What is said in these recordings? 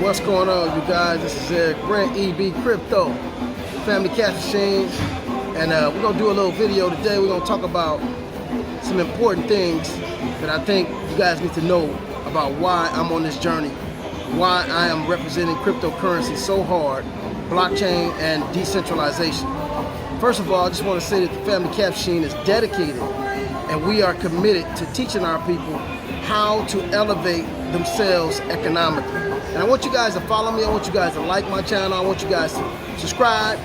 What's going on, you guys? This is Erick, Brent, EBCrypto, Family Cash Machine, and we're gonna do a little video today. We're gonna talk about some important things that I think you guys need to know about why I'm on this journey, why I am representing cryptocurrency so hard, blockchain and decentralization. First of all, I just want to say that the Family Cash Machine is dedicated, and we are committed to teaching our people how to elevate themselves economically. And I want you guys to follow me. I want you guys to like my channel. I want you guys to subscribe.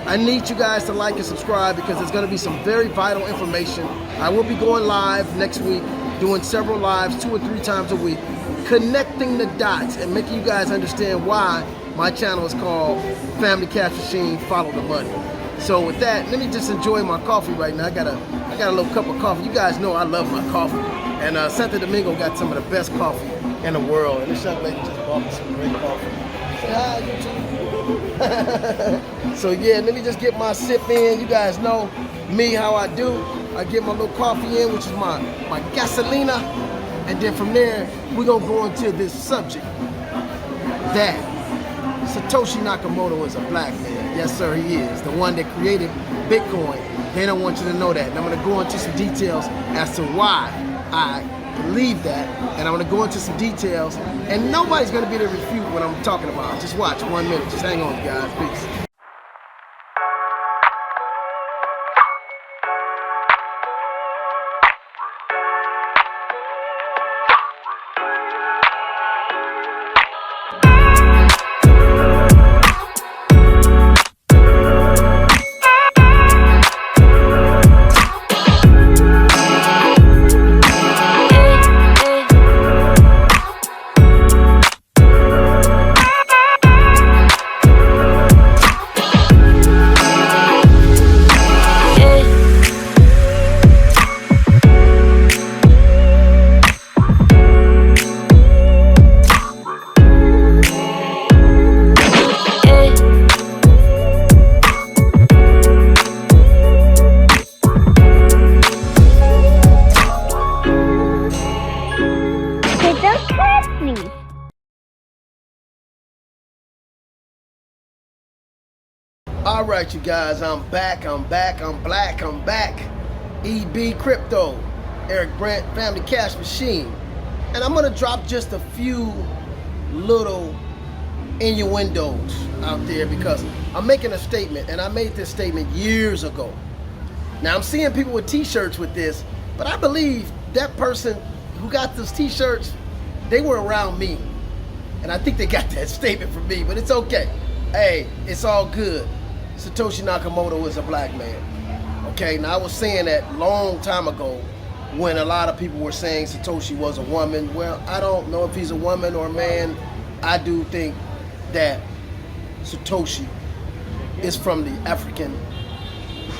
I need you guys to like and subscribe because there's going to be some very vital information. I will be going live next week, doing several lives 2 or 3 times a week, connecting the dots and making you guys understand why my channel is called Family Cash Machine, Follow the Money. So with that, let me just enjoy my coffee right now. I got a little cup of coffee. You guys know I love my coffee. And Santo Domingo got some of the best coffee in the world. And this young lady just bought me some great coffee. Say hi, YouTube. So yeah, let me just get my sip in. You guys know me, how I do. I get my little coffee in, which is my gasolina. And then from there, we're gonna go into this subject that Satoshi Nakamoto is a black man. Yes, sir, he is. The one that created Bitcoin. They don't want you to know that. And I'm gonna go into some details as to why I believe that, and I'm gonna go into some details, and nobody's gonna be able to refute what I'm talking about. Just watch 1 minute. Just hang on, guys. Peace. All right, you guys, I'm back. EBCrypto, Erick, Brent, Family Cash Machine. And I'm gonna drop just a few little innuendos out there because I'm making a statement, and I made this statement years ago. Now I'm seeing people with t-shirts with this, but I believe that person who got those t-shirts, they were around me. And I think they got that statement from me, but it's okay. Hey, it's all good. Satoshi Nakamoto is a black man. Okay, now I was saying that long time ago when a lot of people were saying Satoshi was a woman. Well, I don't know if he's a woman or a man. I do think that Satoshi is from the African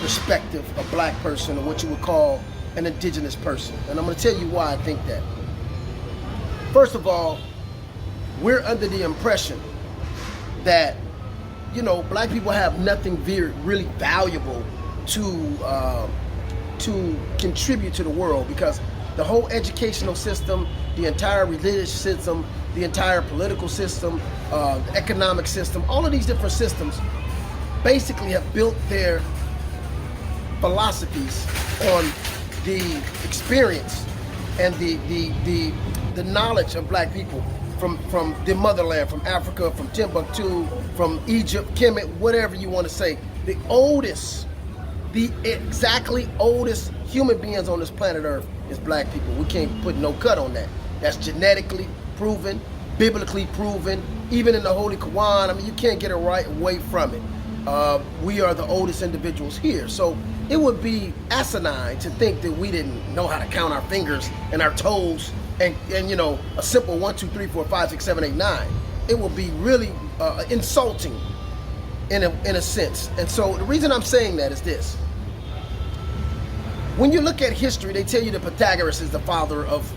perspective, a black person, or what you would call an indigenous person. And I'm gonna tell you why I think that. First of all, we're under the impression that, you know, black people have nothing really valuable to contribute to the world because the whole educational system, the entire religious system, the entire political system, the economic system, all of these different systems basically have built their philosophies on the experience and the knowledge of black people from the motherland, from Africa, from Timbuktu, from Egypt, Kemet, whatever you want to say. The exactly oldest human beings on this planet Earth is black people. We can't put no cut on that. That's genetically proven, biblically proven, even in the Holy Quran. I mean, you can't get it right away from it. We are the oldest individuals here. So it would be asinine to think that we didn't know how to count our fingers and our toes and you know, a simple 1, 2, 3, 4, 5, 6, 7, 8, 9. It would be really insulting in a sense. And so the reason I'm saying that is this. When you look at history, they tell you that Pythagoras is the father of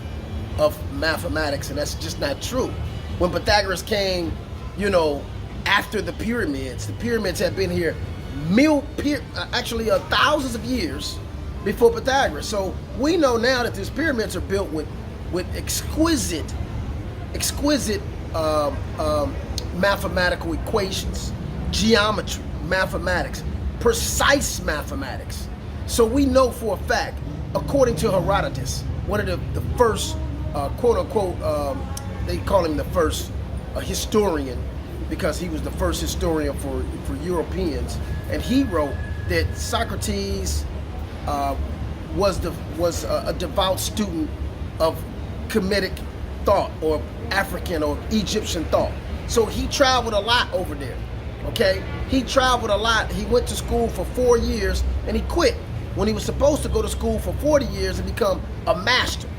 mathematics, and that's just not true. When Pythagoras came, you know, after the pyramids had been here thousands of years before Pythagoras. So we know now that these pyramids are built with exquisite mathematical equations, geometry, mathematics, precise mathematics. So we know for a fact, according to Herodotus, one of the first, quote unquote, they call him the first historian, because he was the first historian for Europeans, and he wrote that Socrates was a devout student of Kemetic thought, or African or Egyptian thought. So he traveled a lot over there. Okay, he traveled a lot. He went to school for 4 years and he quit when he was supposed to go to school for 40 years and become a master.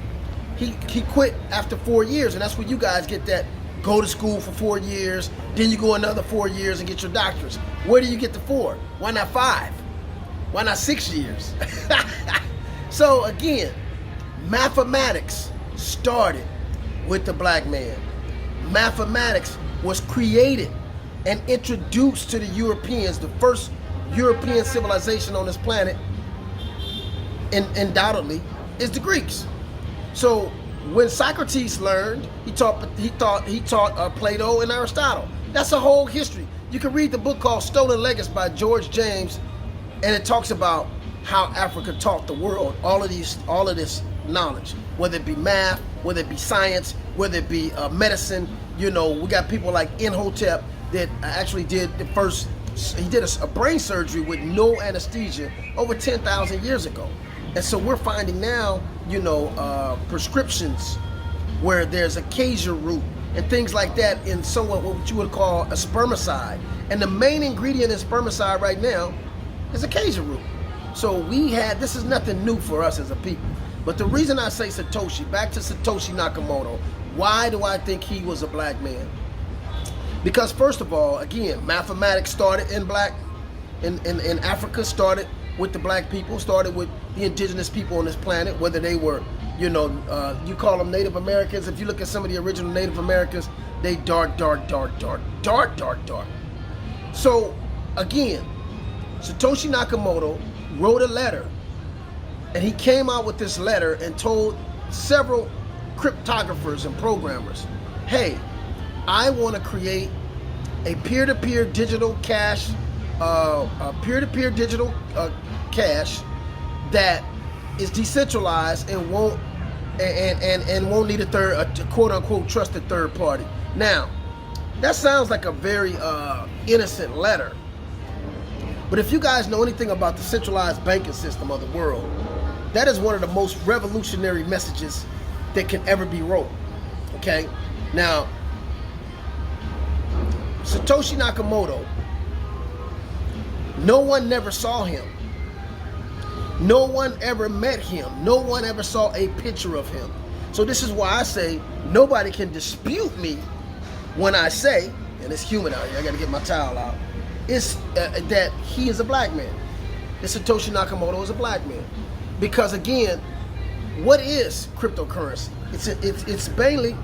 He quit after 4 years, and that's where you guys get that. Go to school for 4 years, then you go another 4 years and get your doctorates. Where do you get the 4? Why not 5? Why not 6 years? So again, mathematics started with the black man. Mathematics was created and introduced to the Europeans. The first European civilization on this planet, undoubtedly, is the Greeks. So when Socrates learned, he taught Plato and Aristotle. That's a whole history. You can read the book called Stolen Legacy by George James, and it talks about how Africa taught the world all of this knowledge, whether it be math, whether it be science, whether it be medicine. You know, we got people like Imhotep that actually did the first. He did a brain surgery with no anesthesia over 10,000 years ago. And so we're finding now, you know, prescriptions where there's acacia root and things like that in somewhat what you would call a spermicide. And the main ingredient in spermicide right now is acacia root. So this is nothing new for us as a people. But the reason I say Satoshi, back to Satoshi Nakamoto, why do I think he was a black man? Because first of all, again, mathematics started in Africa, started with the black people, started with the indigenous people on this planet, whether they were, you know, you call them Native Americans. If you look at some of the original Native Americans, they dark. So again, Satoshi Nakamoto wrote a letter, and he came out with this letter and told several cryptographers and programmers, hey, I want to create a peer-to-peer digital cash, cash that is decentralized and won't need a quote-unquote trusted third party. Now, that sounds like a very innocent letter, but if you guys know anything about the centralized banking system of the world, that is one of the most revolutionary messages that can ever be wrote. Okay, now Satoshi Nakamoto, no one never saw him. No one ever met him. No one ever saw a picture of him. So this is why I say nobody can dispute me when I say, and it's humid out here, I gotta get my towel out, it's that he is a black man. That Satoshi Nakamoto is a black man. Because again, what is cryptocurrency? It's mainly,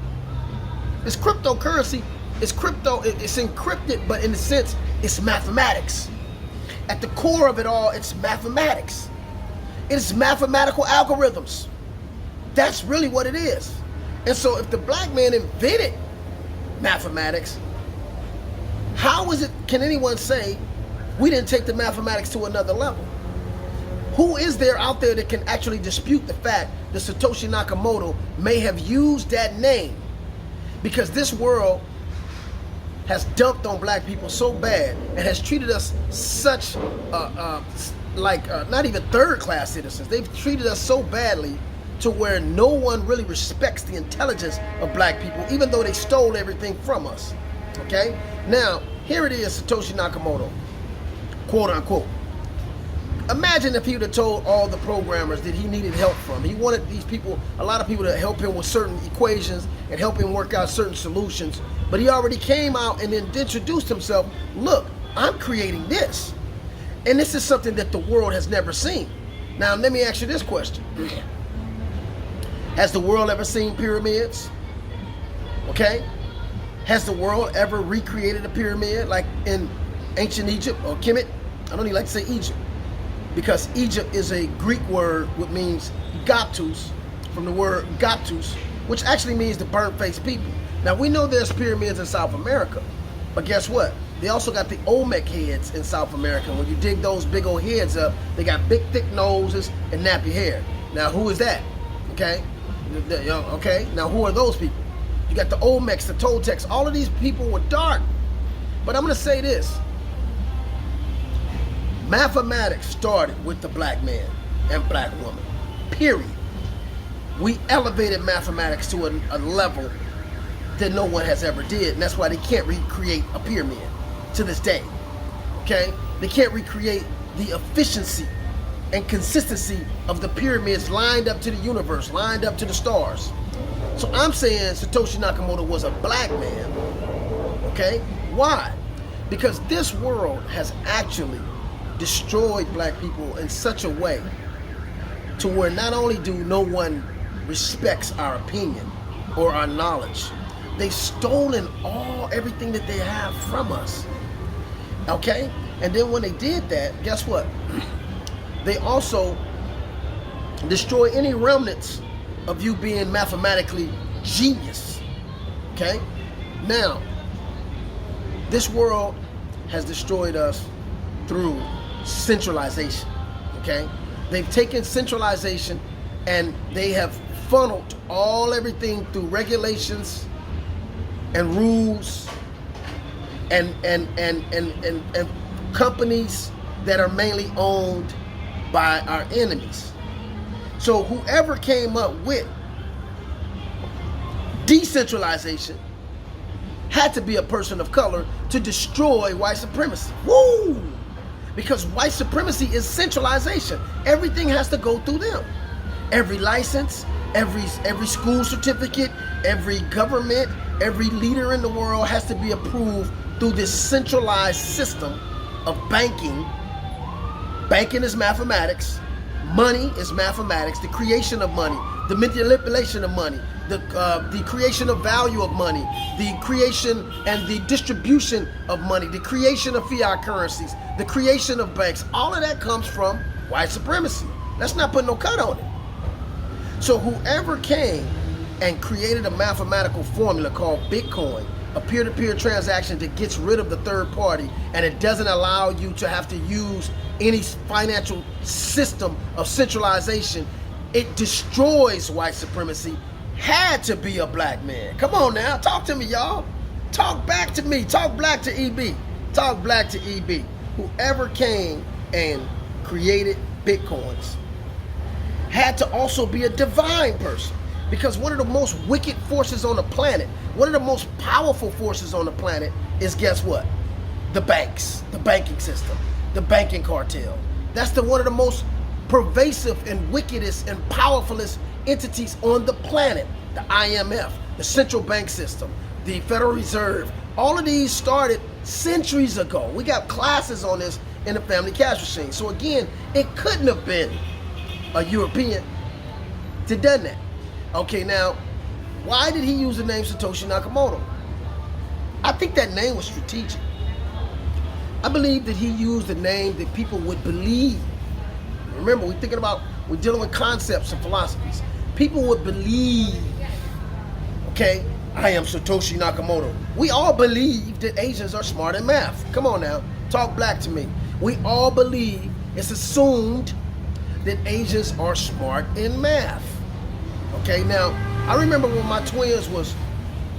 it's cryptocurrency. It's crypto, it's encrypted, but in a sense, it's mathematics. At the core of it all, it's mathematics. It's mathematical algorithms. That's really what it is. And so if the black man invented mathematics, how is it, can anyone say, we didn't take the mathematics to another level? Who is there out there that can actually dispute the fact that Satoshi Nakamoto may have used that name? Because this world has dumped on black people so bad and has treated us such not even third-class citizens. They've treated us so badly to where no one really respects the intelligence of black people, even though they stole everything from us. Okay? Now, here it is, Satoshi Nakamoto, quote unquote. Imagine if he would have told all the programmers that he needed help from. He wanted these people, a lot of people, to help him with certain equations and help him work out certain solutions. But he already came out and then introduced himself. Look, I'm creating this. And this is something that the world has never seen. Now, let me ask you this question. Has the world ever seen pyramids? Okay? Has the world ever recreated a pyramid like in ancient Egypt or Kemet? I don't even like to say Egypt, because Egypt is a Greek word which means Gaptus, from the word Gaptus, which actually means the burnt-faced people. Now we know there's pyramids in South America, but guess what? They also got the Olmec heads in South America. When you dig those big old heads up, they got big thick noses and nappy hair. Now who is that? Okay? Okay, now who are those people? You got the Olmecs, the Toltecs, all of these people were dark. But I'm gonna say this. Mathematics started with the black man and black woman, period. We elevated mathematics to a level that no one has ever did, and that's why they can't recreate a pyramid to this day, okay? They can't recreate the efficiency and consistency of the pyramids lined up to the universe, lined up to the stars. So I'm saying Satoshi Nakamoto was a black man, okay? Why? Because this world has actually destroyed black people in such a way to where not only do no one respects our opinion or our knowledge, they've stolen everything that they have from us, okay? And then when they did that, guess what? They also destroy any remnants of you being mathematically genius, okay? Now, this world has destroyed us through centralization, okay? They've taken centralization and they have funneled everything through regulations and rules and companies that are mainly owned by our enemies. So whoever came up with decentralization had to be a person of color to destroy white supremacy. Woo! Because white supremacy is centralization. Everything has to go through them. Every license, every school certificate, every government, every leader in the world has to be approved through this centralized system of banking. Banking is mathematics. Money is mathematics. The creation of money, the manipulation of money, the creation of value of money, the creation and the distribution of money, the creation of fiat currencies, the creation of banks. All of that comes from white supremacy. Let's not put no cut on it. So whoever came and created a mathematical formula called Bitcoin, a peer-to-peer transaction that gets rid of the third party and it doesn't allow you to have to use any financial system of centralization, it destroys white supremacy, had to be a black man. Come on now, talk to me, y'all. Talk back to me. Talk black to EB. Talk black to EB. Whoever came and created Bitcoins had to also be a divine person, because one of the most wicked forces on the planet, one of the most powerful forces on the planet is, guess what? The banks, the banking system, the banking cartel. That's one of the most pervasive and wickedest and powerfulest entities on the planet. The IMF, the central bank system, the Federal Reserve. All of these started centuries ago. We got classes on this in the Family Cash Machine. So again, it couldn't have been a European to done that. Okay, now, why did he use the name Satoshi Nakamoto? I think that name was strategic. I believe that he used a name that people would believe. Remember, we're dealing with concepts and philosophies. People would believe, okay, I am Satoshi Nakamoto. We all believe that Asians are smart in math. Come on now, talk black to me. We all believe, it's assumed that Asians are smart in math. Okay, now, I remember when my twins was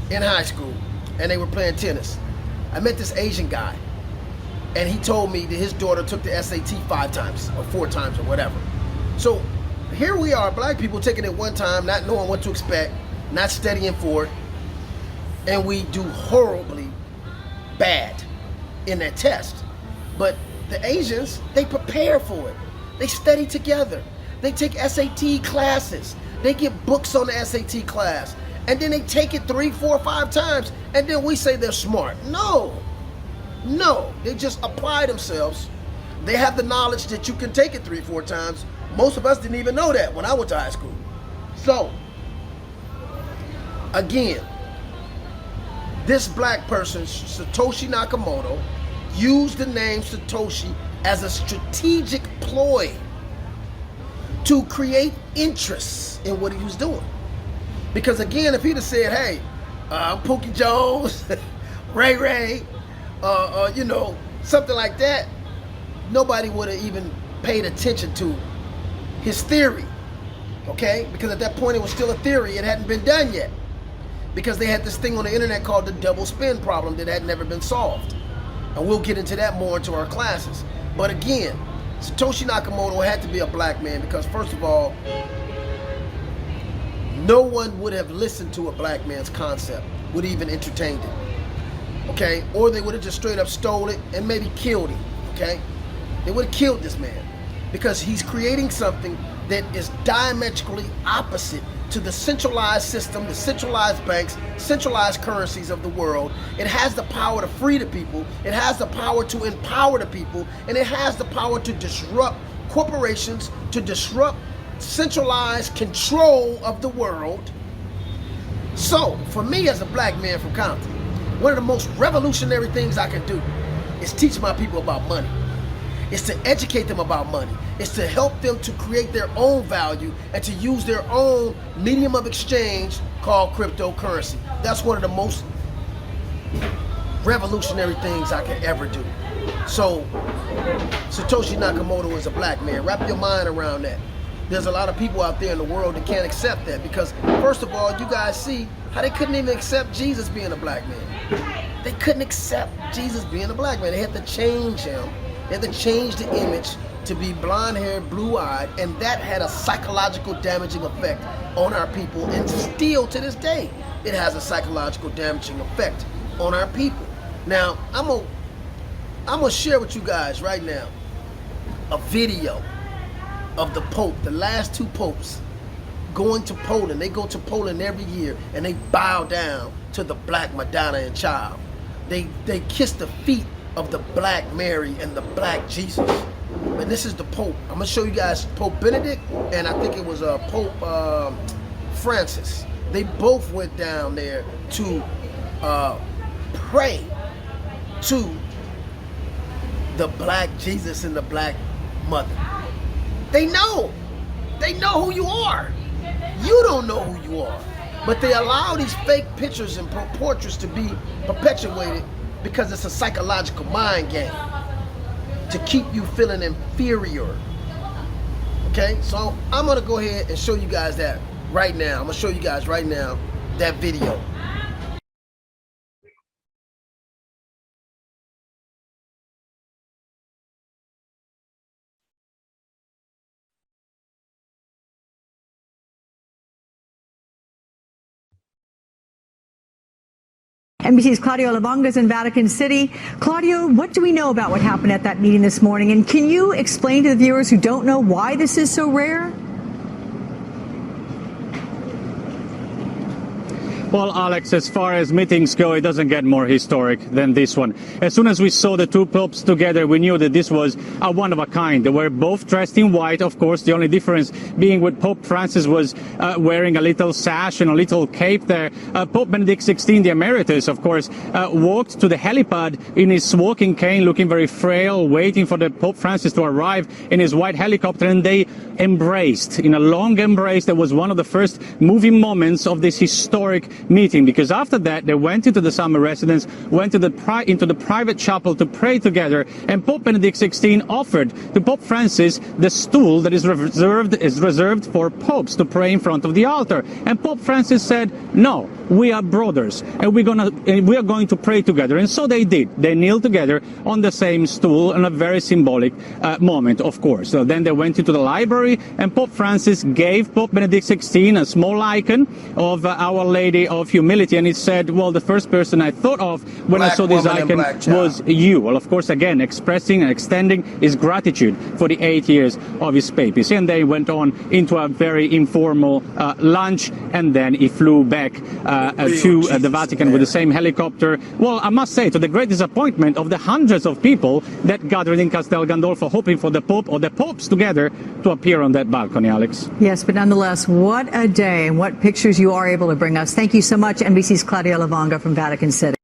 in high school and they were playing tennis. I met this Asian guy and he told me that his daughter took the SAT 5 times or 4 times or whatever. So here we are, black people taking it one time, not knowing what to expect, not studying for it, and we do horribly bad in that test. But the Asians, they prepare for it. They study together. They take SAT classes. They get books on the SAT class. And then they take it 3, 4, 5 times. And then we say they're smart. No. They just apply themselves. They have the knowledge that you can take it 3, 4 times. Most of us didn't even know that when I went to high school. So, again, this black person, Satoshi Nakamoto, used the name Satoshi as a strategic ploy to create interest in what he was doing. Because again, if he'd have said, hey, Pookie Jones, Ray Ray, you know, something like that, nobody would have even paid attention to his theory, okay? Because at that point it was still a theory, it hadn't been done yet. Because they had this thing on the internet called the double spin problem that had never been solved. And we'll get into that more into our classes. But again, Satoshi Nakamoto had to be a black man because first of all, no one would have listened to a black man's concept, would even entertained it, okay? Or they would have just straight up stole it and maybe killed him, okay? They would have killed this man because he's creating something that is diametrically opposite to the centralized system, the centralized banks, centralized currencies of the world. It has the power to free the people, it has the power to empower the people, and it has the power to disrupt corporations, to disrupt centralized control of the world. So, for me as a black man from Compton, one of the most revolutionary things I can do is teach my people about money. It's to educate them about money. It's to help them to create their own value and to use their own medium of exchange called cryptocurrency. That's one of the most revolutionary things I can ever do. So, Satoshi Nakamoto is a black man. Wrap your mind around that. There's a lot of people out there in the world that can't accept that because, first of all, you guys see how they couldn't even accept Jesus being a black man. They couldn't accept Jesus being a black man. They had to change him. They had to change the image to be blonde-haired, blue-eyed, and that had a psychological damaging effect on our people, and still to this day, it has a psychological damaging effect on our people. Now, I'm gonna share with you guys right now a video of the Pope, the last two popes, going to Poland. They go to Poland every year and they bow down to the black Madonna and Child. They kiss the feet of the black Mary and the black Jesus. And this is the Pope. I'm gonna show you guys Pope Benedict and I think it was Pope Francis. They both went down there to pray to the black Jesus and the black mother. They know who you are. You don't know who you are. But they allow these fake pictures and portraits to be perpetuated because it's a psychological mind game to keep you feeling inferior. Okay, so I'm gonna go ahead and show you guys that right now. I'm gonna show you guys right now that video. NBC's Claudio Luvanga is in Vatican City. Claudio, what do we know about what happened at that meeting this morning? And can you explain to the viewers who don't know why this is so rare? Well, Alex, as far as meetings go, it doesn't get more historic than this one. As soon as we saw the two popes together, we knew that this was a one of a kind. They were both dressed in white, of course. The only difference being with Pope Francis was wearing a little sash and a little cape there. Pope Benedict XVI, the emeritus, of course, walked to the helipad in his walking cane, looking very frail, waiting for the Pope Francis to arrive in his white helicopter, and they embraced in a long embrace. That was one of the first moving moments of this historic meeting, because after that they went into the summer residence, went to into the private chapel to pray together, and Pope Benedict XVI offered to Pope Francis the stool that is reserved for popes to pray in front of the altar, and Pope Francis said, "No, we are brothers, and we are going to pray together." And so they did. They kneeled together on the same stool, in a very symbolic moment, of course. So then they went into the library, and Pope Francis gave Pope Benedict XVI a small icon of Our Lady of Humility, and he said, "Well, the first person I thought of when I saw this icon was you." Well, of course, again, expressing and extending his gratitude for the 8 years of his papacy. And they went on into a very informal lunch, and then he flew back to the Vatican with the same helicopter. Well, I must say, to the great disappointment of the hundreds of people that gathered in Castel Gandolfo, hoping for the Pope or the popes together to appear on that balcony, Alex. Yes, but nonetheless, what a day, and what pictures you are able to bring us. Thank you so much, NBC's Claudio Luvanga from Vatican City.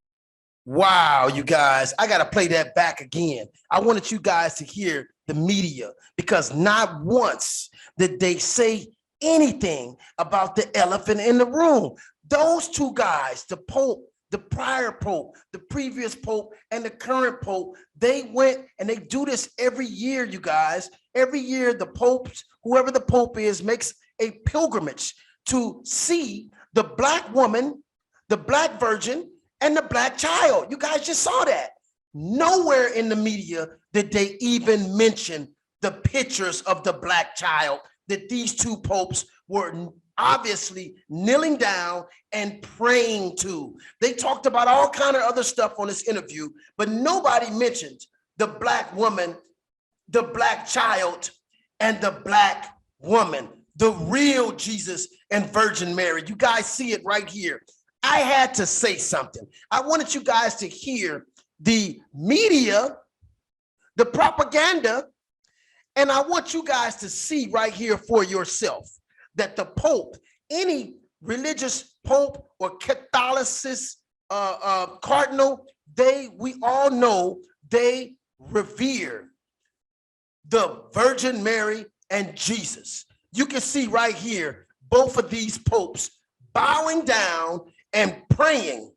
Wow, you guys, I got to play that back again. I wanted you guys to hear the media, because not once did they say anything about the elephant in the room. Those two guys, the Pope, the prior Pope, the previous Pope, and the current Pope, they went and they do this every year, you guys. Every year, the popes, whoever the Pope is, makes a pilgrimage to see the black woman, the black virgin, and the black child. You guys just saw that. Nowhere in the media did they even mention the pictures of the black child that these two popes were obviously kneeling down and praying to. They talked about all kind of other stuff on this interview, but nobody mentioned the black woman, the black child, and the black woman, the real Jesus and Virgin Mary. You guys see it right here. I had to say something. I wanted you guys to hear the media, the propaganda, and I want you guys to see right here for yourself that the Pope, any religious Pope or Catholicist cardinal, we all know they revere the Virgin Mary and Jesus. You can see right here, both of these popes bowing down and praying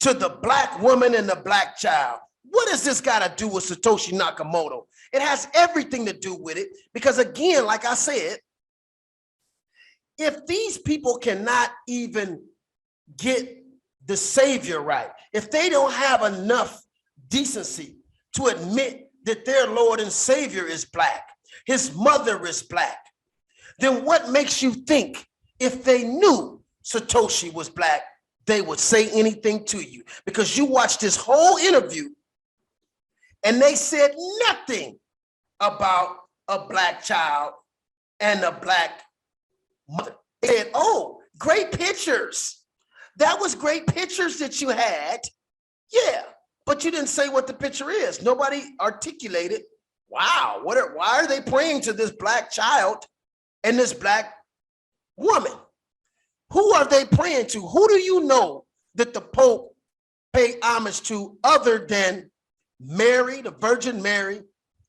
to the black woman and the black child. What does this got to do with Satoshi Nakamoto? It has everything to do with it, because again, like I said, if these people cannot even get the Savior right, if they don't have enough decency to admit that their Lord and Savior is black, his mother is black, then what makes you think if they knew Satoshi was black, they would say anything to you? Because you watched this whole interview and they said nothing about a black child and a black mother. They said, oh, great pictures. That was great pictures that you had. Yeah, but you didn't say what the picture is. Nobody articulated, wow, why are they praying to this black child and this black woman? Who are they praying to? Who do you know that the Pope paid homage to other than Mary, the Virgin Mary,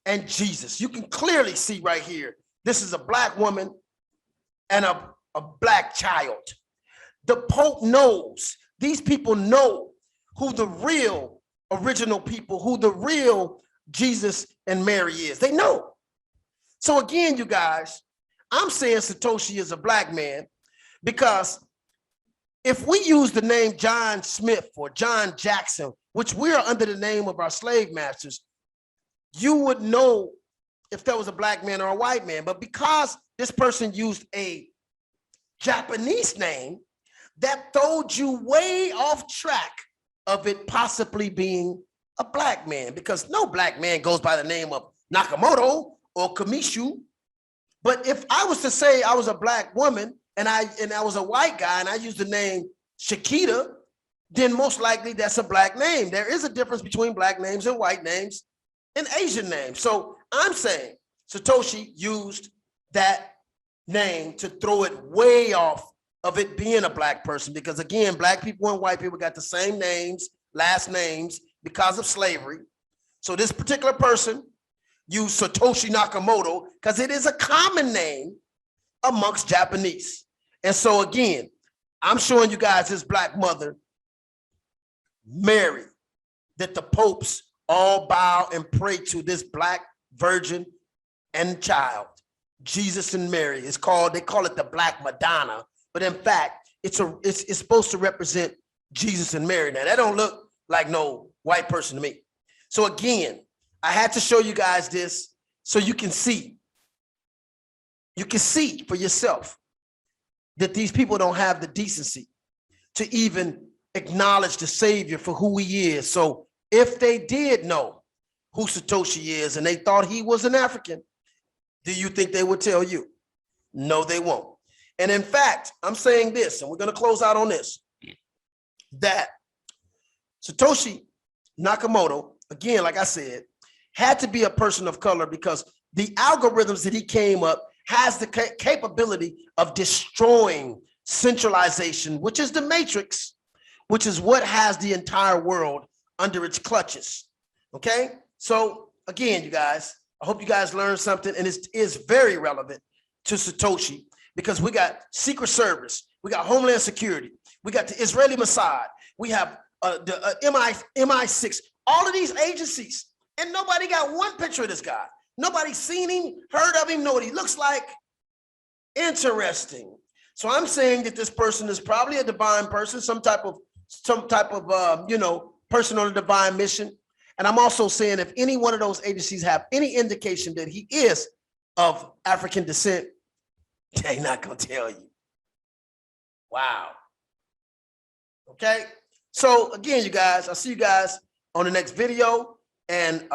and Jesus? You can clearly see right here, this is a black woman and a black child. The Pope knows, these people know who the real original people, who the real Jesus and Mary is. They know. So again, you guys, I'm saying Satoshi is a black man, because if we use the name John Smith or John Jackson, which we are under the name of our slave masters, you would know if there was a black man or a white man. But because this person used a Japanese name, that throwed you way off track of it possibly being a black man, because no black man goes by the name of Nakamoto or Kamishu. But if I was to say I was a black woman and I was a white guy and I used the name Shakita, then most likely that's a black name. There is a difference between black names and white names and Asian names. So I'm saying Satoshi used that name to throw it way off of it being a black person, because again, black people and white people got the same names, last names, because of slavery. So this particular person used Satoshi Nakamoto because it is a common name amongst Japanese. And so again, I'm showing you guys his black mother, Mary, that the popes all bow and pray to, this black virgin and child, Jesus and Mary. They call it the Black Madonna, but in fact, it's supposed to represent Jesus and Mary. Now that don't look like no white person to me. So again, I had to show you guys this so you can see. You can see for yourself that these people don't have the decency to even acknowledge the Savior for who he is. So if they did know who Satoshi is and they thought he was an African, do you think they would tell you? No, they won't. And in fact, I'm saying this, and we're going to close out on this, that Satoshi Nakamoto, again, like I said, had to be a person of color, because the algorithms that he came up has the capability of destroying centralization, which is the matrix, which is what has the entire world under its clutches. Okay, so again, you guys, I hope you guys learned something, and it is very relevant to Satoshi, because we got Secret Service, we got Homeland Security, We got the Israeli Mossad. We have the MI6. All of these agencies, and nobody got one picture of this guy. Nobody's seen him, heard of him, know what he looks like. Interesting. So I'm saying that this person is probably a divine person, some type of person on a divine mission. And I'm also saying if any one of those agencies have any indication that he is of African descent, they're not gonna tell you. Wow. Okay. So again, you guys, I'll see you guys on the next video, and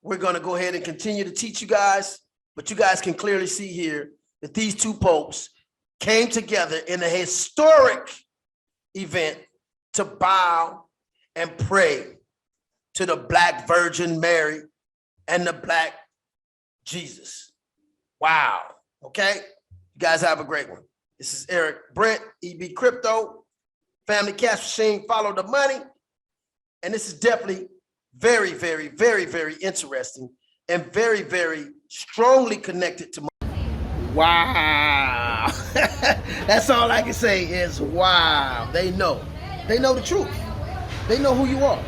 we're gonna go ahead and continue to teach you guys. But you guys can clearly see here that these two popes came together in a historic event to bow and pray to the Black Virgin Mary and the Black Jesus. Wow. Okay. You guys have a great one. This is Erick, Brent, EBCrypto, Family Cash Machine, Follow the Money. And this is definitely very, very, very, very interesting and very, very strongly connected to money. Wow. That's all I can say is wow. They know. They know the truth. They know who you are.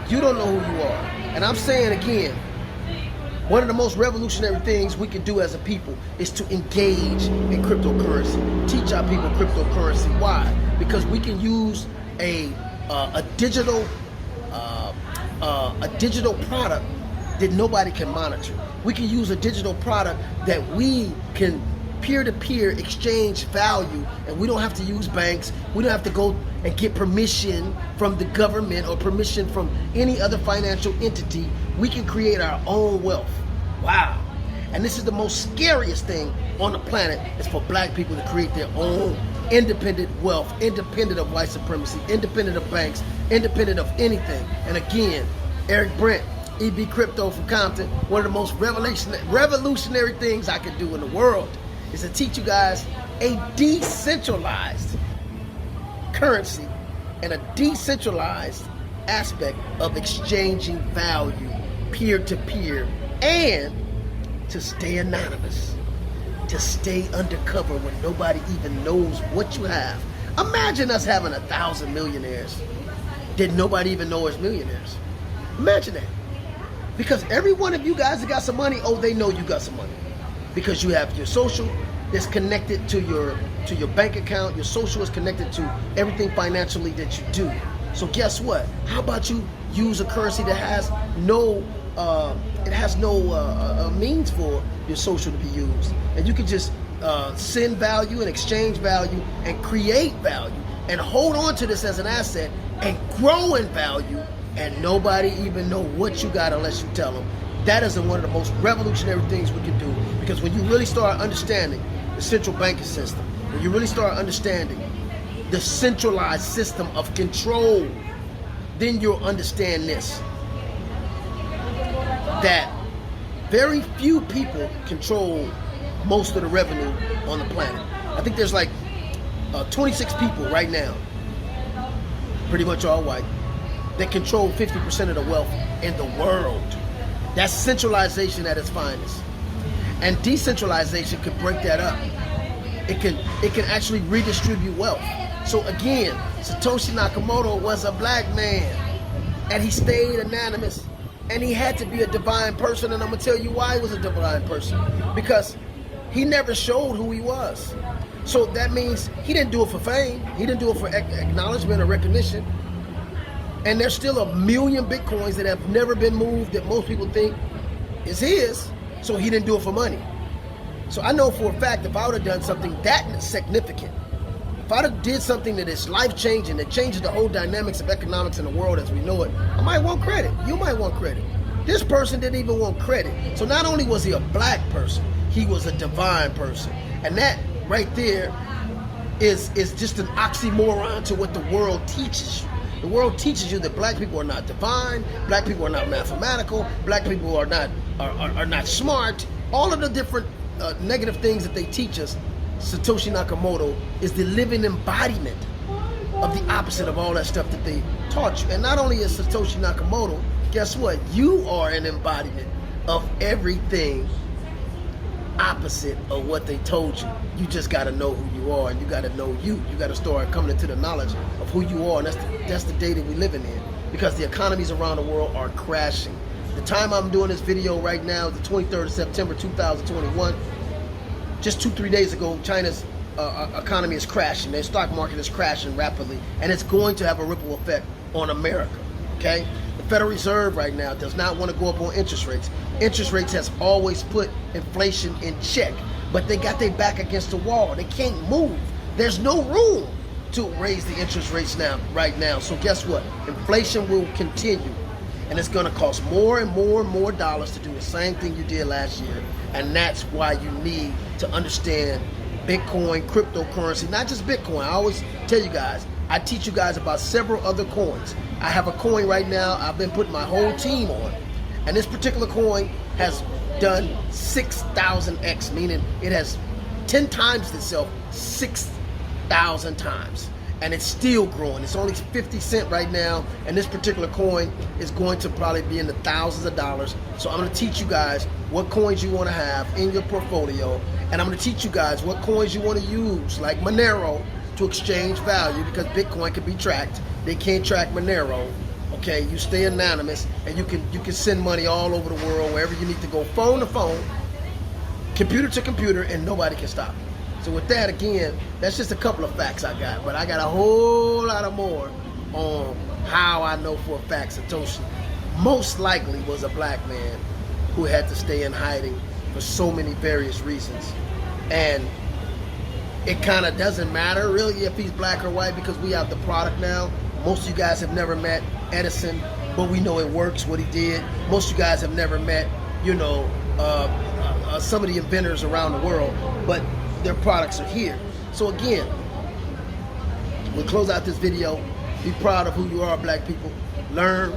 You don't know who you are. And I'm saying again, one of the most revolutionary things we can do as a people is to engage in cryptocurrency. Teach our people cryptocurrency. Why? Because we can use a digital product that nobody can monitor. We can use a digital product that we can peer-to-peer exchange value, and we don't have to use banks. We don't have to go and get permission from the government or permission from any other financial entity. We can create our own wealth. Wow. And this is the most scariest thing on the planet, is for Black people to create their own independent wealth, independent of white supremacy, independent of banks, independent of anything. And again, Erick, Brent, EBCrypto from Compton, one of the most revolutionary things I can do in the world is to teach you guys a decentralized currency and a decentralized aspect of exchanging value peer-to-peer, and to stay anonymous, to stay undercover when nobody even knows what you have. Imagine us having 1,000 millionaires that nobody even knows is millionaires. Imagine that. Because every one of you guys that got some money, oh, they know you got some money. Because you have your social that's connected to your bank account. Your social is connected to everything financially that you do. So guess what? How about you use a currency that has no means for your social to be used, and you can just send value and exchange value and create value and hold on to this as an asset and grow in value, and nobody even know what you got unless you tell them. That is one of the most revolutionary things we can do, because when you really start understanding the central banking system, when you really start understanding the centralized system of control, then you'll understand this, that very few people control most of the revenue on the planet. I think there's like 26 people right now, pretty much all white, that control 50% of the wealth in the world. That's centralization at its finest. And decentralization can break that up. It can actually redistribute wealth. So again, Satoshi Nakamoto was a Black man, and he stayed anonymous, and he had to be a divine person. And I'm gonna tell you why he was a divine person, because he never showed who he was. So that means he didn't do it for fame. He didn't do it for acknowledgement or recognition. And there's still 1 million Bitcoins that have never been moved that most people think is his. So he didn't do it for money. So I know for a fact, if I would have done something that significant, if I'd have did something that is life-changing, that changes the whole dynamics of economics in the world as we know it, I might want credit. You might want credit. This person didn't even want credit. So not only was he a Black person, he was a divine person. And that right there is just an oxymoron to what the world teaches you. The world teaches you that Black people are not divine, Black people are not mathematical, Black people are not smart. All of the different negative things that they teach us, Satoshi Nakamoto is the living embodiment of the opposite of all that stuff that they taught you. And not only is Satoshi Nakamoto, guess what? You are an embodiment of everything opposite of what they told you. You just got to know who you are, and you got to know you. You got to start coming into the knowledge of who you are, and that's the day that we're living in, because the economies around the world are crashing. The time I'm doing this video right now, the 23rd of September 2021, just 2-3 days ago, China's economy is crashing. Their stock market is crashing rapidly, and it's going to have a ripple effect on America, okay? The Federal Reserve right now does not want to go up on interest rates. Interest rates has always put inflation in check, but they got their back against the wall. They can't move. There's no room to raise the interest rates right now. So guess what? Inflation will continue, and it's going to cost more and more and more dollars to do the same thing you did last year. And that's why you need to understand Bitcoin, cryptocurrency, not just Bitcoin. I always tell you guys, I teach you guys about several other coins. I have a coin right now I've been putting my whole team on. And this particular coin has done 6,000x, meaning it has 10 times itself 6,000 times. And it's still growing. It's only 50 cents right now, and this particular coin is going to probably be in the thousands of dollars. So I'm going to teach you guys what coins you want to have in your portfolio, and I'm going to teach you guys what coins you want to use, like Monero, to exchange value, because Bitcoin can be tracked. They can't track Monero. Okay, you stay anonymous, and you can send money all over the world, wherever you need to go, phone to phone, computer to computer, and nobody can stop you. So with that, again, that's just a couple of facts I got, but I got a whole lot of more on how I know for a fact Satoshi most likely was a black man who had to stay in hiding for so many various reasons. And it kind of doesn't matter really if he's black or white, because we have the product now. Most of you guys have never met Edison, but we know it works, what he did. Most of you guys have never met, some of the inventors around the world, but their products are here. So again, we'll close out this video. Be proud of who you are, black people. Learn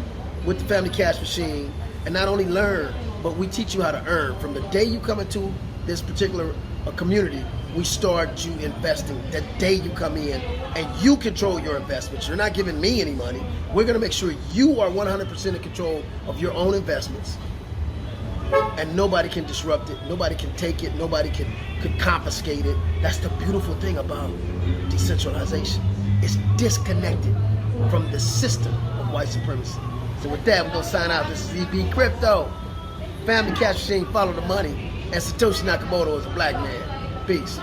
with the Family Cash Machine, and not only learn, but we teach you how to earn. From the day you come into this particular community, we start you investing the day you come in, and you control your investments. You're not giving me any money. We're gonna make sure you are 100% in control of your own investments, and nobody can disrupt it, nobody can take it, nobody can confiscate it. That's the beautiful thing about decentralization. It's disconnected from the system of white supremacy. So with that, we're gonna sign out. This is EBCrypto, Family Cash Machine, follow the money, and Satoshi Nakamoto is a black man. Peace.